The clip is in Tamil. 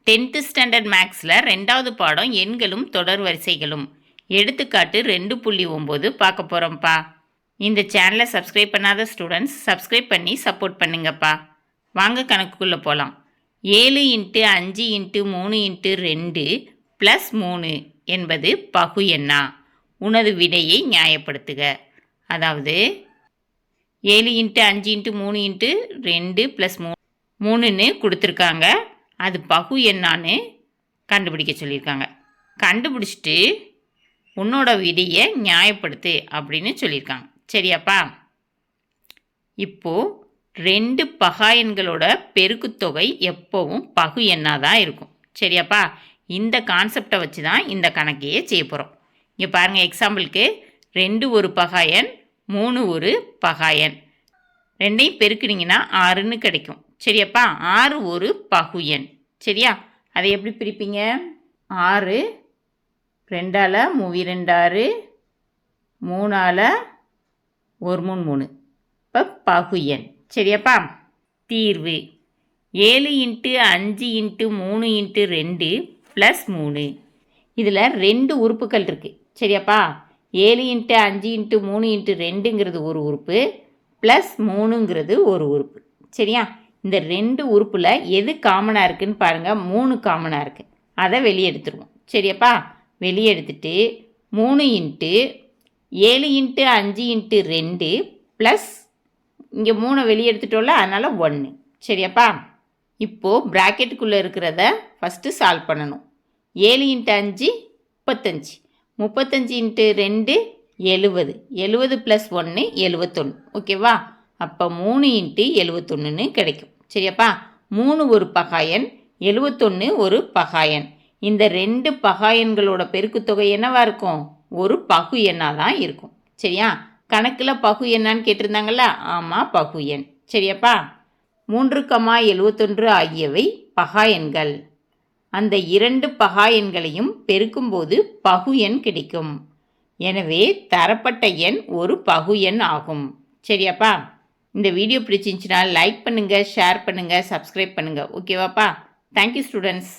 10th ஸ்டாண்டர்ட் மேக்ஸில் 2வது பாடம் எண்களும் தொடர் வரிசைகளும் எடுத்துக்காட்டு 2.9 பார்க்க போகிறோம்ப்பா. இந்த சேனலை சப்ஸ்கிரைப் பண்ணாத ஸ்டூடெண்ட்ஸ் சப்ஸ்கிரைப் பண்ணி சப்போர்ட் பண்ணுங்கப்பா. வாங்க கணக்குக்குள்ளே போகலாம். 7 × 5 × 3 × 2 + 3 என்பது பகு எண்ணா? உனது விடையை நியாயப்படுத்துக. அதாவது 7 × 5 × 3 × 2 + 3ன்னு கொடுத்துருக்காங்க. அது பகு என்னான்னு கண்டுபிடிக்க சொல்லியிருக்காங்க. கண்டுபிடிச்சிட்டு உன்னோட விடையை நியாயப்படுத்து அப்படின்னு சொல்லியிருக்காங்க. சரியாப்பா? இப்போது 2 பகா எண்களோட பெருக்குத்தொகை எப்போவும் பகு எண்ணாக தான் இருக்கும். சரியாப்பா? இந்த கான்செப்டை வச்சு தான் இந்த கணக்கையே செய்ய போகிறோம். இங்கே பாருங்கள், எக்ஸாம்பிளுக்கு 2 ஒரு பகா எண், 3 ஒரு பகா எண். ரெண்டையும் பெருக்குனீங்கன்னா 6ன்னு கிடைக்கும். சரியாப்பா? 6 ஒரு பகு எண். சரியா? அதை எப்படி பிரிப்பீங்க? 6 2ஆல் 3 2 6, 3ஆல் 1 3 3. இப்போ பகு எண். சரியாப்பா? தீர்வு 7 × 5 × 3 × 2 + 3. இதில் 2 உறுப்புகள் இருக்குது. சரியாப்பா? 7 × 5 × 3 × 2ங்கிறது ஒரு உறுப்பு, +3ங்கிறது ஒரு உறுப்பு. சரியா? இந்த 2 உறுப்பில் எது காமனாக இருக்குதுன்னு பாருங்கள். 3 காமனாக இருக்குது. அதை வெளியே எடுத்துருவோம். சரியாப்பா? வெளியே எடுத்துட்டு 3 × 7 × 5 × 2 ப்ளஸ் இங்கே 3 வெளியே எடுத்துட்டோம்ல, அதனால் 1. சரியாப்பா? இப்போது ப்ராக்கெட்டுக்குள்ளே இருக்கிறத ஃபஸ்ட்டு சால்வ் பண்ணணும். 7 × 5 35, 35 × 2 70, 70 + 1 71. ஓகேவா? அப்போ 3 × 71ன்னு கிடைக்கும். சரியாப்பா? 3 ஒரு பகா எண், 71 ஒரு பகா எண். இந்த 2 பகா எண்களோட பெருக்குத்தொகை என்னவா இருக்கும்? ஒரு பகு எண்ணாக தான் இருக்கும். சரியா? கணக்கில் பகு எண்ணான்னு கேட்டிருந்தாங்கல்ல, ஆமாம், பகு எண். சரியாப்பா? 3, 71 ஆகியவை பகா எண்கள். அந்த 2 பகா எண்களையும் பெருக்கும்போது பகு எண் கிடைக்கும். எனவே தரப்பட்ட எண் ஒரு பகு எண் ஆகும். சரியாப்பா? இந்த வீடியோ பிடிச்சிருந்துச்சுன்னா லைக் பண்ணுங்கள், ஷேர் பண்ணுங்கள், சப்ஸ்கிரைப் பண்ணுங்கள். ஓகேவாப்பா? Thank you students.